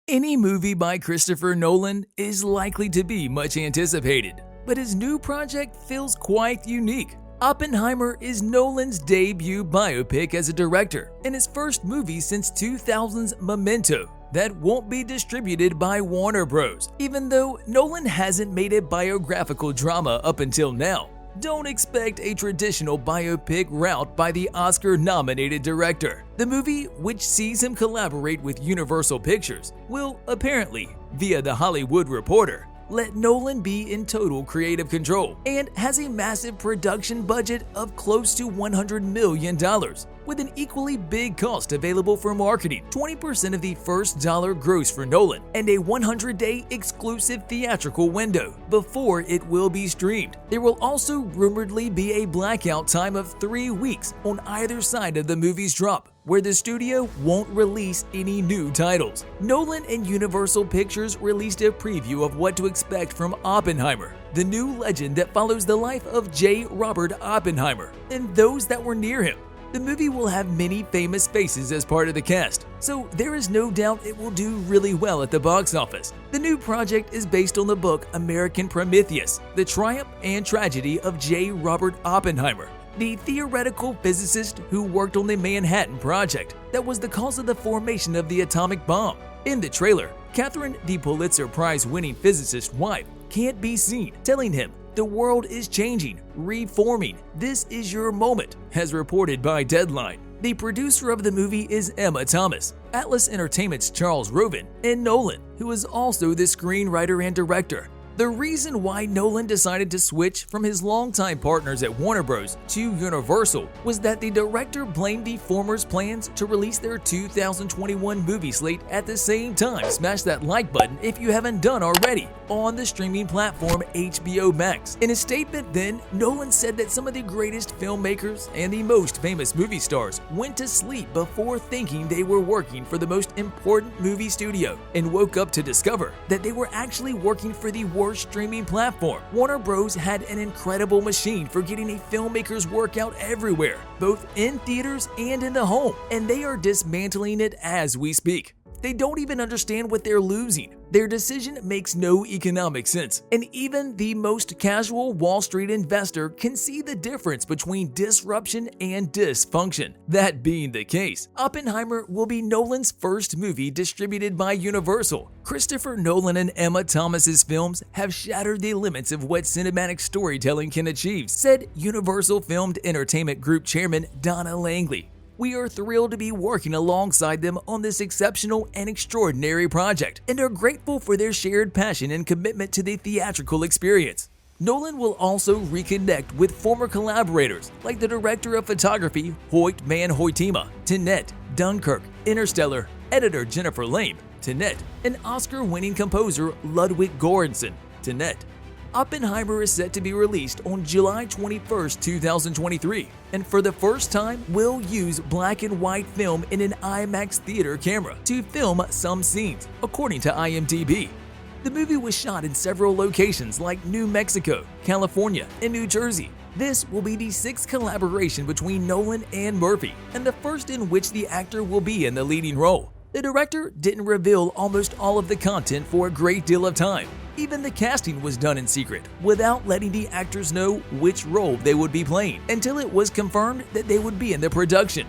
Any movie by Christopher Nolan is likely to be much anticipated, but his new project feels quite unique. Oppenheimer is Nolan's debut biopic as a director and his first movie since 2000's Memento that won't be distributed by Warner Bros. Even though Nolan hasn't made a biographical drama up until now, don't expect a traditional biopic route by the Oscar-nominated director. The movie, which sees him collaborate with Universal Pictures, will apparently, via The Hollywood Reporter, let Nolan be in total creative control and has a massive production budget of close to $100 million, with an equally big cost available for marketing, 20% of the first dollar gross for Nolan, and a 100-day exclusive theatrical window before it will be streamed. There will also rumoredly be a blackout time of 3 weeks on either side of the movie's drop, where the studio won't release any new titles. Nolan and Universal Pictures released a preview of what to expect from Oppenheimer, the new legend that follows the life of J. Robert Oppenheimer and those that were near him. The movie will have many famous faces as part of the cast, so there is no doubt it will do really well at the box office. The new project is based on the book American Prometheus, The Triumph and Tragedy of J. Robert Oppenheimer, the theoretical physicist who worked on the Manhattan Project that was the cause of the formation of the atomic bomb. In the trailer, Catherine, the Pulitzer Prize-winning physicist's wife, can't be seen, telling him, "The world is changing, reforming. This is your moment," as reported by Deadline. The producer of the movie is Emma Thomas, Atlas Entertainment's Charles Roven, and Nolan, who is also the screenwriter and director. The reason why Nolan decided to switch from his longtime partners at Warner Bros. To Universal was that the director blamed the former's plans to release their 2021 movie slate at the same time. Smash that like button if you haven't done already on the streaming platform HBO Max. In a statement then, Nolan said that some of the greatest filmmakers and the most famous movie stars went to sleep before thinking they were working for the most important movie studio and woke up to discover that they were actually working for the worst streaming platform. Warner Bros. Had an incredible machine for getting a filmmaker's work out everywhere, both in theaters and in the home, and they are dismantling it as we speak. They don't even understand what they're losing. Their decision makes no economic sense, and even the most casual Wall Street investor can see the difference between disruption and dysfunction. That being the case, Oppenheimer will be Nolan's first movie distributed by Universal. Christopher Nolan and Emma Thomas's films have shattered the limits of what cinematic storytelling can achieve, said Universal Filmed Entertainment Group Chairman Donna Langley. "We are thrilled to be working alongside them on this exceptional and extraordinary project, and are grateful for their shared passion and commitment to the theatrical experience." Nolan will also reconnect with former collaborators like the director of photography Hoyt Van Hoytema, Tenet, Dunkirk, Interstellar, editor Jennifer Lame, Tenet, and Oscar-winning composer Ludwig Göransson, Tenet. Oppenheimer is set to be released on July 21, 2023, and for the first time will use black and white film in an IMAX theater camera to film some scenes, according to IMDb. The movie was shot in several locations like New Mexico, California, and New Jersey. This will be the sixth collaboration between Nolan and Murphy, and the first in which the actor will be in the leading role. The director didn't reveal almost all of the content for a great deal of time. Even the casting was done in secret, without letting the actors know which role they would be playing, until it was confirmed that they would be in the production.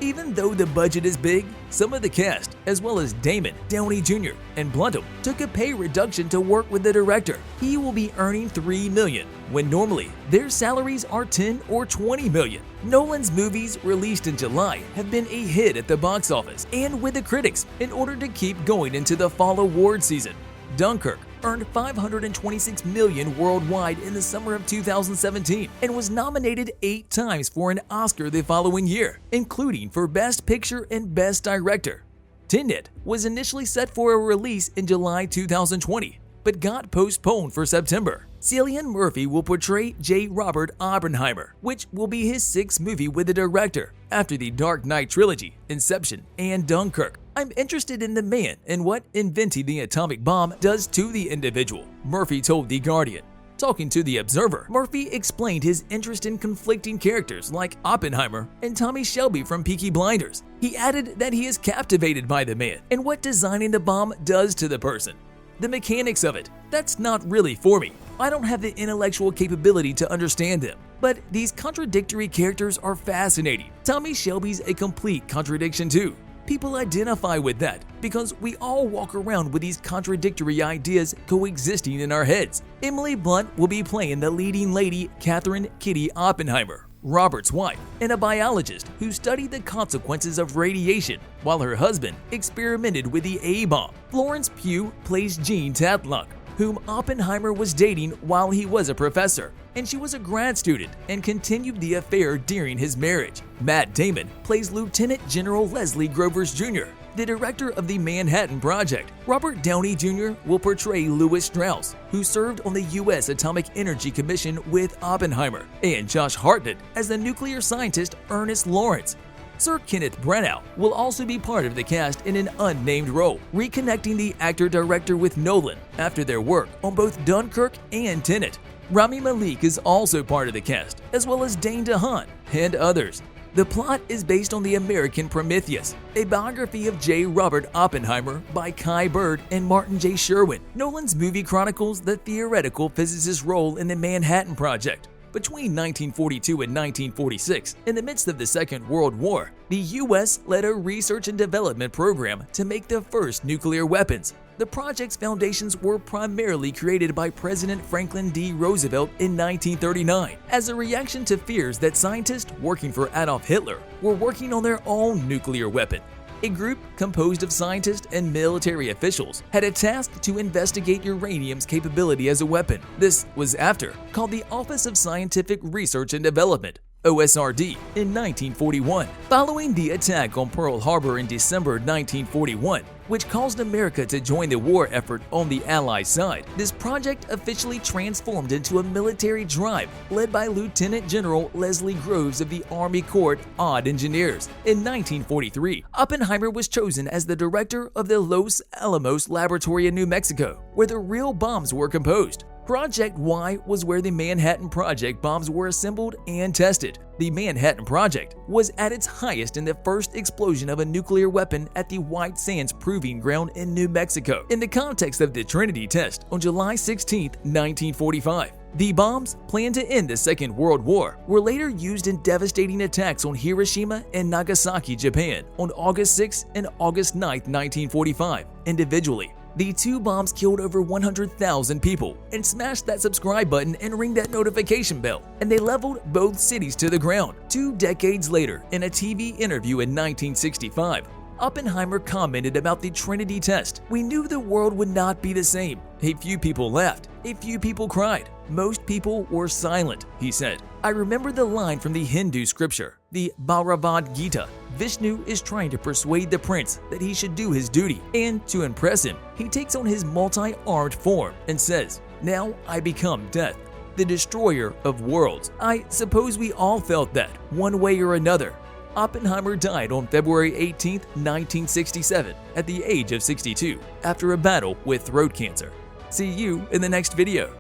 Even though the budget is big, some of the cast, as well as Damon, Downey Jr., and Blundell, took a pay reduction to work with the director. He will be earning $3 million, when normally their salaries are $10 or $20 million. Nolan's movies released in July have been a hit at the box office and with the critics in order to keep going into the fall award season. Dunkirk earned $526 million worldwide in the summer of 2017 and was nominated 8 times for an Oscar the following year, including for Best Picture and Best Director. Tenet was initially set for a release in July 2020, but got postponed for September. Cillian Murphy will portray J. Robert Oppenheimer, which will be his 6th movie with the director, after the Dark Knight trilogy, Inception, and Dunkirk. "I'm interested in the man and what inventing the atomic bomb does to the individual," Murphy told The Guardian. Talking to The Observer, Murphy explained his interest in conflicting characters like Oppenheimer and Tommy Shelby from Peaky Blinders. He added that he is captivated by the man and what designing the bomb does to the person. The mechanics of it, that's not really for me. I don't have the intellectual capability to understand them. But these contradictory characters are fascinating. Tommy Shelby's a complete contradiction too. People identify with that because we all walk around with these contradictory ideas coexisting in our heads. Emily Blunt will be playing the leading lady, Catherine Kitty Oppenheimer, Robert's wife, and a biologist who studied the consequences of radiation while her husband experimented with the A-bomb. Florence Pugh plays Jean Tatlock, whom Oppenheimer was dating while he was a professor, and she was a grad student and continued the affair during his marriage. Matt Damon plays Lieutenant General Leslie Grovers Jr., the director of the Manhattan Project. Robert Downey Jr. will portray Lewis Strauss, who served on the U.S. Atomic Energy Commission with Oppenheimer, and Josh Hartnett as the nuclear scientist Ernest Lawrence. Sir Kenneth Branagh will also be part of the cast in an unnamed role, reconnecting the actor-director with Nolan after their work on both Dunkirk and Tenet. Rami Malek is also part of the cast, as well as Dane DeHaan and others. The plot is based on the American Prometheus, a biography of J. Robert Oppenheimer by Kai Bird and Martin J. Sherwin. Nolan's movie chronicles the theoretical physicist's role in the Manhattan Project. Between 1942 and 1946, in the midst of the Second World War, the U.S. led a research and development program to make the first nuclear weapons. The project's foundations were primarily created by President Franklin D. Roosevelt in 1939 as a reaction to fears that scientists working for Adolf Hitler were working on their own nuclear weapon. A group composed of scientists and military officials had a task to investigate uranium's capability as a weapon. This was after called the Office of Scientific Research and Development, OSRD, in 1941. Following the attack on Pearl Harbor in December 1941, which caused America to join the war effort on the Allied side, this project officially transformed into a military drive led by Lieutenant General Leslie Groves of the Army Corps Odd Engineers. In 1943, Oppenheimer was chosen as the director of the Los Alamos Laboratory in New Mexico, where the real bombs were composed. Project Y was where the Manhattan Project bombs were assembled and tested. The Manhattan Project was at its highest in the first explosion of a nuclear weapon at the White Sands Proving Ground in New Mexico, in the context of the Trinity test on July 16, 1945. The bombs, planned to end the Second World War, were later used in devastating attacks on Hiroshima and Nagasaki, Japan, on August 6 and August 9, 1945, individually. The two bombs killed over 100,000 people and smashed that subscribe button and ring that notification bell, and they leveled both cities to the ground. 2 decades later, in a TV interview in 1965, Oppenheimer commented about the Trinity test. "We knew the world would not be the same. A few people laughed, a few people cried. Most people were silent," he said. "I remember the line from the Hindu scripture, the Bhagavad Gita. Vishnu is trying to persuade the prince that he should do his duty, and to impress him, he takes on his multi-armed form and says, 'Now I become death, the destroyer of worlds.' I suppose we all felt that, one way or another." Oppenheimer died on February 18, 1967, at the age of 62, after a battle with throat cancer. See you in the next video.